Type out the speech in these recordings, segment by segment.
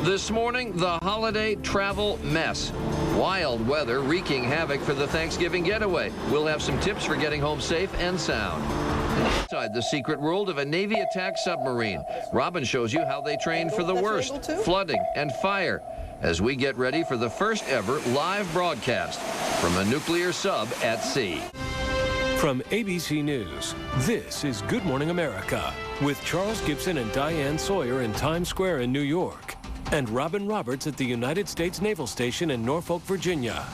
This morning, the holiday travel mess. Wild weather wreaking havoc for the Thanksgiving getaway. We'll have some tips for getting home safe and sound. Inside the secret world of a Navy-attacked submarine, Robin shows you how they train for the worst, flooding and fire, as we get ready for the first ever live broadcast from a nuclear sub at sea. From ABC News, this is Good Morning America with Charles Gibson and Diane Sawyer in Times Square in New York and Robin Roberts at the United States Naval Station in Norfolk, Virginia.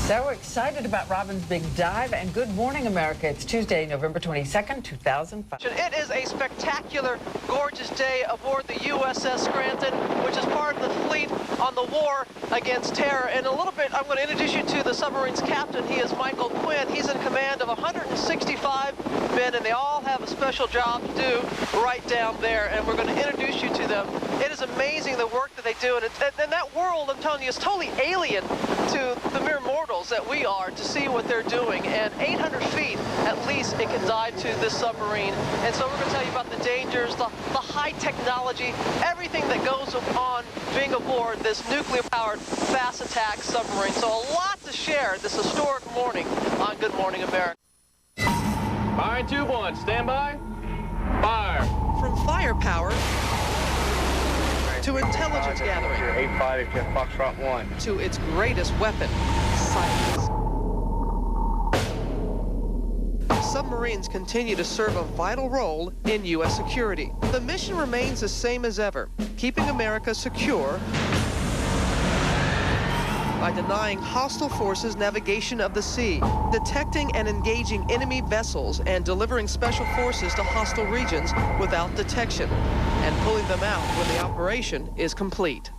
So excited about Robin's big dive, and Good Morning America. It's Tuesday, November 22nd, 2005. It is a spectacular, gorgeous day aboard the USS Scranton, which is part of the fleet on the war against terror. In a little bit, I'm going to introduce you to the submarine's captain. He is Michael Quinn. He's in command of 165 men, and they all have a special job to do right down there, and we're going to introduce you to them. It is amazing the work that they do, and that world, I'm telling you, is totally alien to the mere mortals that we are to see what they're doing. And 800 feet at least it can dive to this submarine. And so we're going to tell you about the dangers, the high technology, everything that goes on being aboard this nuclear-powered fast attack submarine. So a lot to share this historic morning on Good Morning America. Firing tube 1, stand by. Fire. From firepower to intelligence gathering, 8-5, Foxtrot 1. to its greatest weapon, silence. Submarines continue to serve a vital role in U.S. security. The mission remains the same as ever, keeping America secure by denying hostile forces navigation of the sea, detecting and engaging enemy vessels, and delivering special forces to hostile regions without detection, and pulling them out when the operation is complete.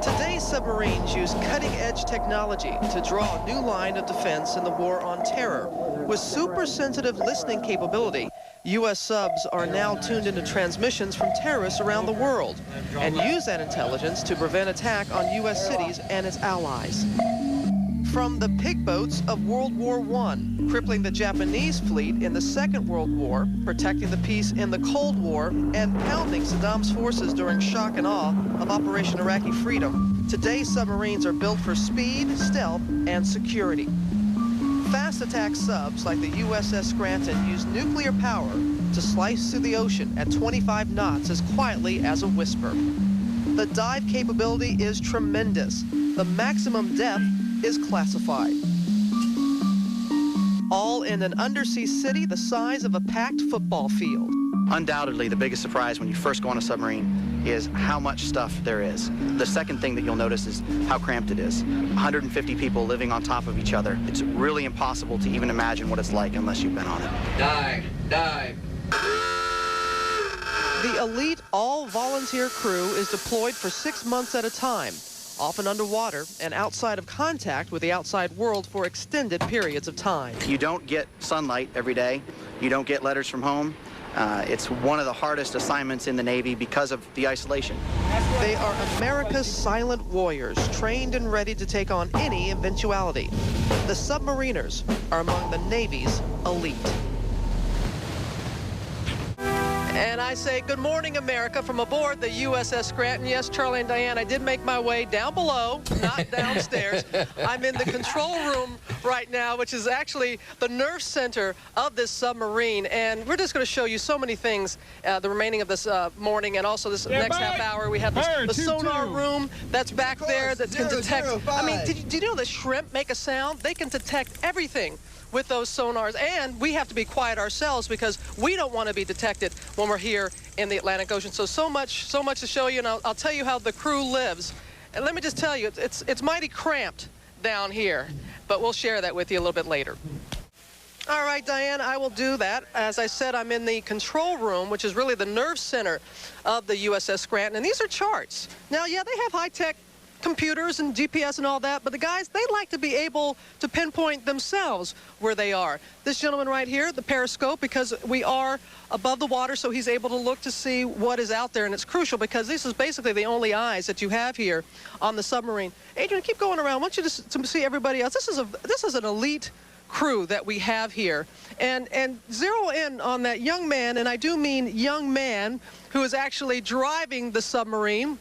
Today's submarines use cutting-edge technology to draw a new line of defense in the war on terror. With super-sensitive listening capability, U.S. subs are now tuned into transmissions from terrorists around the world and use that intelligence to prevent attack on U.S. cities and its allies. From the pig boats of World War I, crippling the Japanese fleet in the Second World War, protecting the peace in the Cold War, and pounding Saddam's forces during shock and awe of Operation Iraqi Freedom, today's submarines are built for speed, stealth, and security. Fast attack subs like the USS Scranton use nuclear power to slice through the ocean at 25 knots as quietly as a whisper. The dive capability is tremendous. The maximum depth is classified. All in an undersea city the size of a packed football field. Undoubtedly, the biggest surprise when you first go on a submarine is how much stuff there is. The second thing that you'll notice is how cramped it is. 150 people living on top of each other. It's really impossible to even imagine what it's like unless you've been on it. Dive, dive. The elite all-volunteer crew is deployed for 6 months at a time, often underwater and outside of contact with the outside world for extended periods of time. You don't get sunlight every day. You don't get letters from home. It's one of the hardest assignments in the Navy because of the isolation. They are America's silent warriors, trained and ready to take on any eventuality. The submariners are among the Navy's elite. And I say good morning, America, from aboard the USS Scranton. Yes, Charlie and Diane, I did make my way down below, not downstairs. I'm in the control room right now, which is actually the nerve center of this submarine. And we're just going to show you so many things the remaining of this morning, and also this next half hour. We have the sonar room that's back there that can detect. I mean, did you know that shrimp make a sound? They can detect everything with those sonars, and we have to be quiet ourselves because we don't want to be detected when we're here in the Atlantic Ocean. So much to show you, and I'll tell you how the crew lives. And let me just tell you, it's mighty cramped down here, but we'll share that with you a little bit later. All right, Diane, I will do that. As I said, I'm in the control room, which is really the nerve center of the USS Scranton, and these are charts. Now, yeah, they have high-tech computers and GPS and all that, but the guys, they like to be able to pinpoint themselves where they are. This gentleman right here, the periscope, because we are above the water, so he's able to look to see what is out there, and it's crucial because this is basically the only eyes that you have here on the submarine. Adrian, keep going around. I want you to see everybody else. This is an elite crew that we have here. And zero in on that young man, and I do mean young man, who is actually driving the submarine.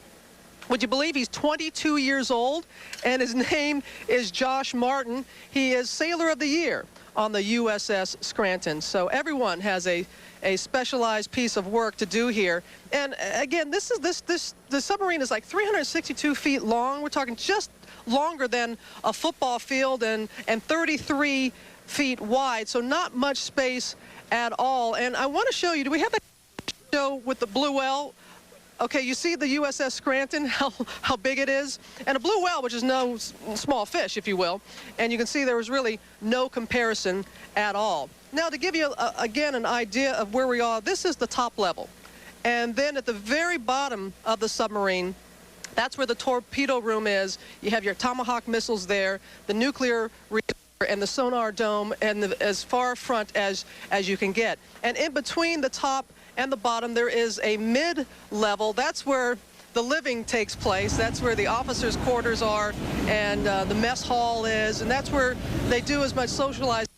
Would you believe he's 22 years old, and his name is Josh Martin. He is Sailor of the Year on the USS Scranton. So everyone has a specialized piece of work to do here. And again, the submarine is like 362 feet long. We're talking just longer than a football field, and 33 feet wide, so not much space at all. And I want to show you, do we have a show with the blue whale? Okay, you see the USS Scranton, how big it is? And a blue whale, which is no small fish, if you will. And you can see there was really no comparison at all. Now, to give you, again, an idea of where we are, this is the top level. And then at the very bottom of the submarine, that's where the torpedo room is. You have your Tomahawk missiles there, the nuclear reactor, and the sonar dome, and as far front as you can get. And in between the top and the bottom, there is a mid-level. That's where the living takes place. That's where the officers' quarters are, and the mess hall is, and that's where they do as much socializing.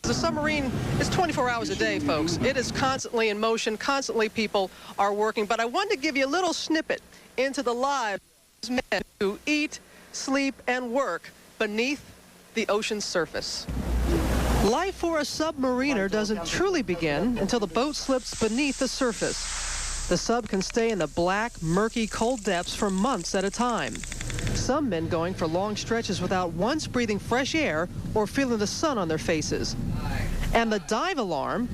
The submarine is 24 hours a day, folks. It is constantly in motion, constantly people are working. But I wanted to give you a little snippet into the lives of men who eat, sleep, and work beneath the ocean's surface. Life for a submariner doesn't truly begin until the boat slips beneath the surface. The sub can stay in the black, murky, cold depths for months at a time. Some men going for long stretches without once breathing fresh air or feeling the sun on their faces. And the dive alarm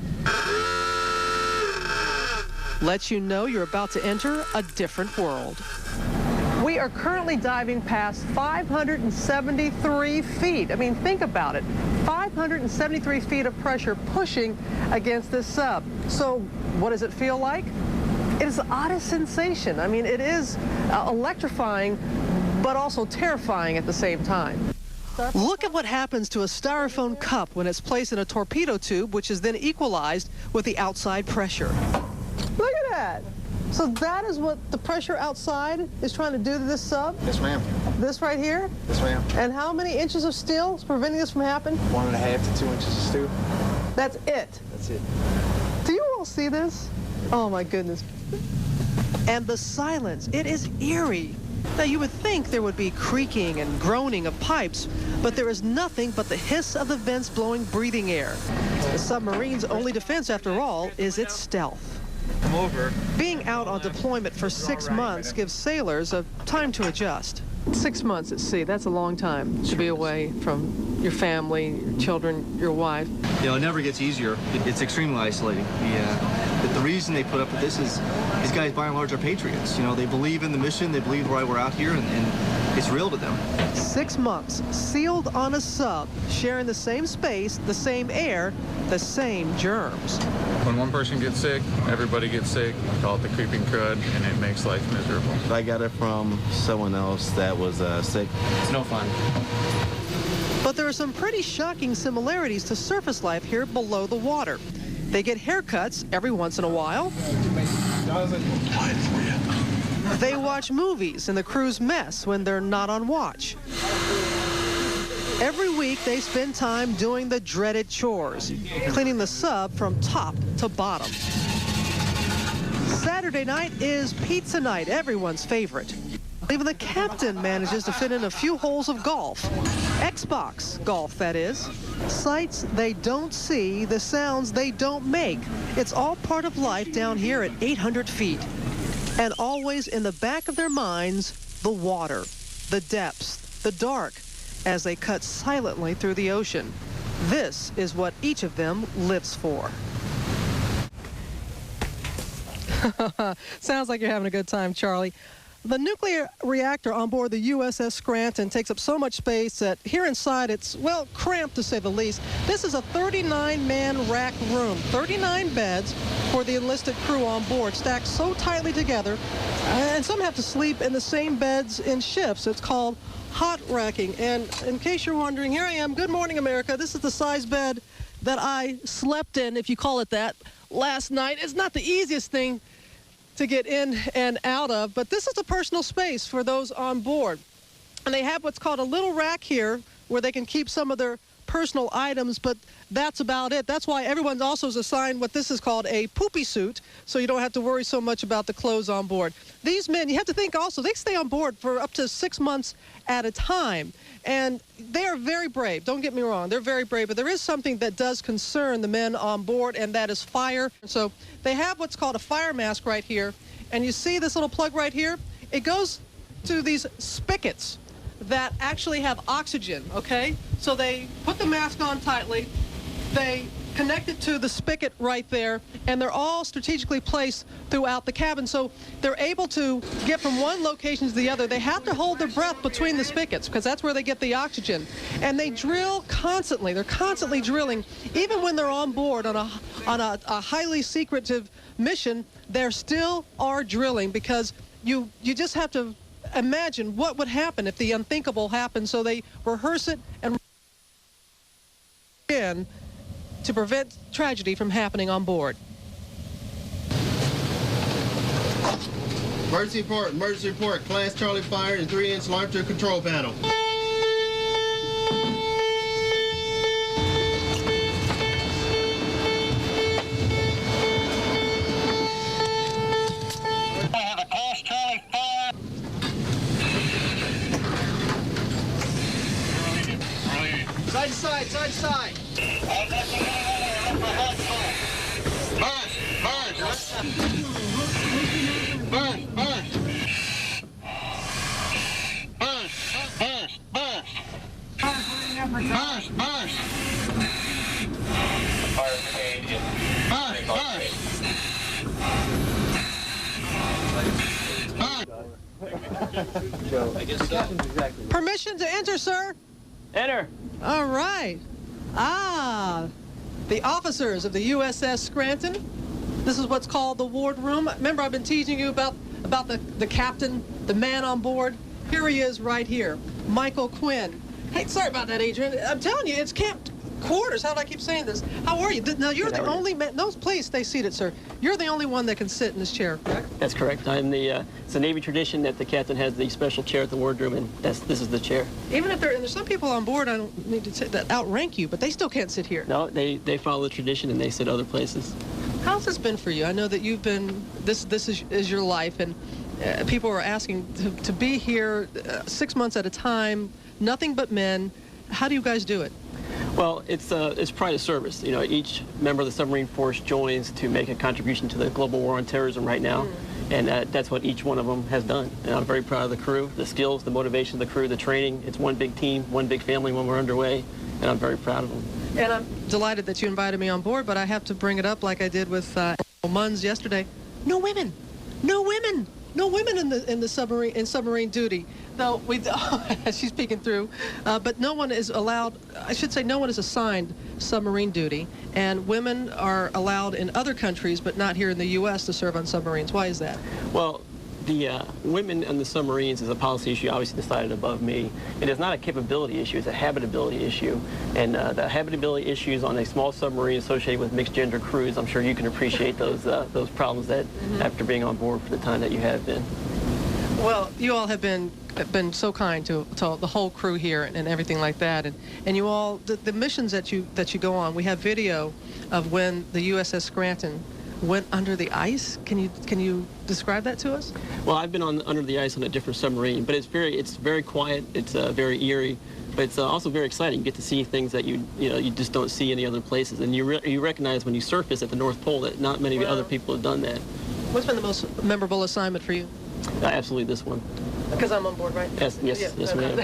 lets you know you're about to enter a different world. We are currently diving past 573 feet. I mean, think about it. 573 feet of pressure pushing against this sub. So what does it feel like? It is the oddest sensation. I mean, it is electrifying, but also terrifying at the same time. Look at what happens to a styrofoam cup when it's placed in a torpedo tube, which is then equalized with the outside pressure. Look at that. So that is what the pressure outside is trying to do to this sub? Yes, ma'am. This right here? Yes, ma'am. And how many inches of steel is preventing this from happening? 1.5 to 2 inches of steel. That's it? That's it. Do you all see this? Oh, my goodness. And the silence, it is eerie. Now, you would think there would be creaking and groaning of pipes, but there is nothing but the hiss of the vents blowing breathing air. The submarine's only defense, after all, is its stealth. Come over. Being out on deployment for 6 months gives sailors a time to adjust. 6 months at sea, that's a long time to be away from your family, your children, your wife. You know, it never gets easier. It's extremely isolating. The reason they put up with this is these guys, by and large, are patriots. You know, they believe in the mission, they believe why we're out here, and it's real to them. 6 months, sealed on a sub, sharing the same space, the same air, the same germs. When one person gets sick, everybody gets sick. We call it the creeping crud, and it makes life miserable. I got it from someone else that was sick. It's no fun. But there are some pretty shocking similarities to surface life here below the water. They get haircuts every once in a while. They watch movies in the crew's mess when they're not on watch. Every week, they spend time doing the dreaded chores, cleaning the sub from top to bottom. Saturday night is pizza night, everyone's favorite. Even the captain manages to fit in a few holes of golf. Xbox golf, that is. Sights they don't see, the sounds they don't make. It's all part of life down here at 800 feet. And always in the back of their minds, the water, the depths, the dark, as they cut silently through the ocean. This is what each of them lives for. Sounds like you're having a good time, Charlie. The nuclear reactor on board the USS Scranton takes up so much space that here inside it's, well, cramped to say the least. This is a 39-man rack room, 39 beds for the enlisted crew on board, stacked so tightly together, and some have to sleep in the same beds in shifts. It's called hot racking. And in case you're wondering, here I am. Good morning, America. This is the size bed that I slept in, if you call it that, last night. It's not the easiest thing to get in and out of, but this is a personal space for those on board. And they have what's called a little rack here where they can keep some of their personal items, but that's about it. That's why everyone's also assigned what this is called a poopy suit, so you don't have to worry so much about the clothes on board. These men, you have to think also, they stay on board for up to 6 months at a time, and they are very brave. Don't get me wrong, they're very brave, but there is something that does concern the men on board, and that is fire. So they have what's called a fire mask right here, and you see this little plug right here? It goes to these spigots that actually have oxygen, okay? So they put the mask on tightly, they connect it to the spigot right there, and they're all strategically placed throughout the cabin, so they're able to get from one location to the other. They have to hold their breath between the spigots because that's where they get the oxygen. And they drill constantly. They're constantly drilling. Even when they're on board on a highly secretive mission, there still are drilling because you just have to imagine what would happen if the unthinkable happened. So they rehearse it and again to prevent tragedy from happening on board. Emergency report. Class Charlie fired and 3-inch alarm to the control panel. Side to side, side to side. Permission to enter, sir? Enter. All right. The officers of the USS Scranton. This is what's called the ward room. Remember, I've been teasing you about the captain, the man on board. Here he is right here, Michael Quinn. Hey, sorry about that, Adrian. I'm telling you, it's camp quarters. How do I keep saying this? How are you? Now, you're the only man. No, please stay seated, sir. You're the only one that can sit in this chair, correct? That's correct. It's a Navy tradition that the captain has the special chair at the wardroom, and this is the chair. Even if there's some people on board, I don't need to say that outrank you, but they still can't sit here. No, they follow the tradition and they sit other places. How's this been for you? I know that you've been, this is your life, and people are asking to be here 6 months at a time, nothing but men. How do you guys do it? Well, it's pride of service. You know, each member of the submarine force joins to make a contribution to the global war on terrorism right now, and that's what each one of them has done. And I'm very proud of the crew, the skills, the motivation of the crew, the training. It's one big team, one big family when we're underway, and I'm very proud of them. And I'm delighted that you invited me on board, but I have to bring it up like I did with Munns yesterday. No women, no women, no women in the submarine duty. No, she's peeking through, but no one is allowed, I should say no one is assigned submarine duty, and women are allowed in other countries, but not here in the U.S. to serve on submarines. Why is that? Well, the women on the submarines is a policy issue obviously decided above me. It is not a capability issue, it's a habitability issue. And the habitability issues on a small submarine associated with mixed gender crews, I'm sure you can appreciate those problems that after being on board for the time that you have been. Well, you all have been so kind to the whole crew here and everything like that, and you all the missions that you go on. We have video of when the USS Scranton went under the ice. Can you describe that to us? Well, I've been under the ice on a different submarine, but it's very quiet. It's very eerie, but it's also very exciting. You get to see things that you just don't see any other places, and you recognize when you surface at the North Pole that not many other people have done that. What's been the most memorable assignment for you? Absolutely this one. Because I'm on board, right? Yes, ma'am.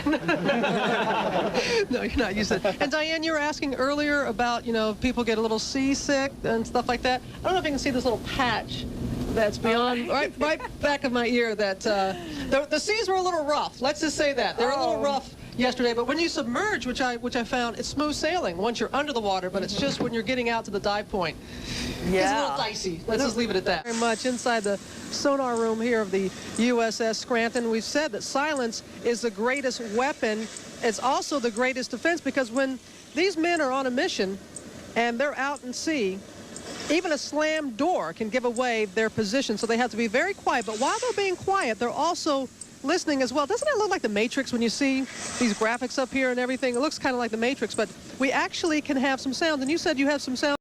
No, you're not. You said. And Diane, you were asking earlier about, if people get a little seasick and stuff like that. I don't know if you can see this little patch that's beyond, right back of my ear. That the seas were a little rough. Let's just say that they're a little rough yesterday. But when you submerge, which I found, it's smooth sailing once you're under the water. But it's just when you're getting out to the dive point. Yeah. It's a little dicey. Let's just leave it at that. Very much inside the sonar room here of the USS Scranton. We've said that silence is the greatest weapon. It's also the greatest defense, because when these men are on a mission and they're out in sea, even a slammed door can give away their position. So they have to be very quiet. But while they're being quiet, they're also listening as well. Doesn't it look like the Matrix when you see these graphics up here and everything? It looks kind of like the Matrix, but we actually can have some sound. And you said you have some sound.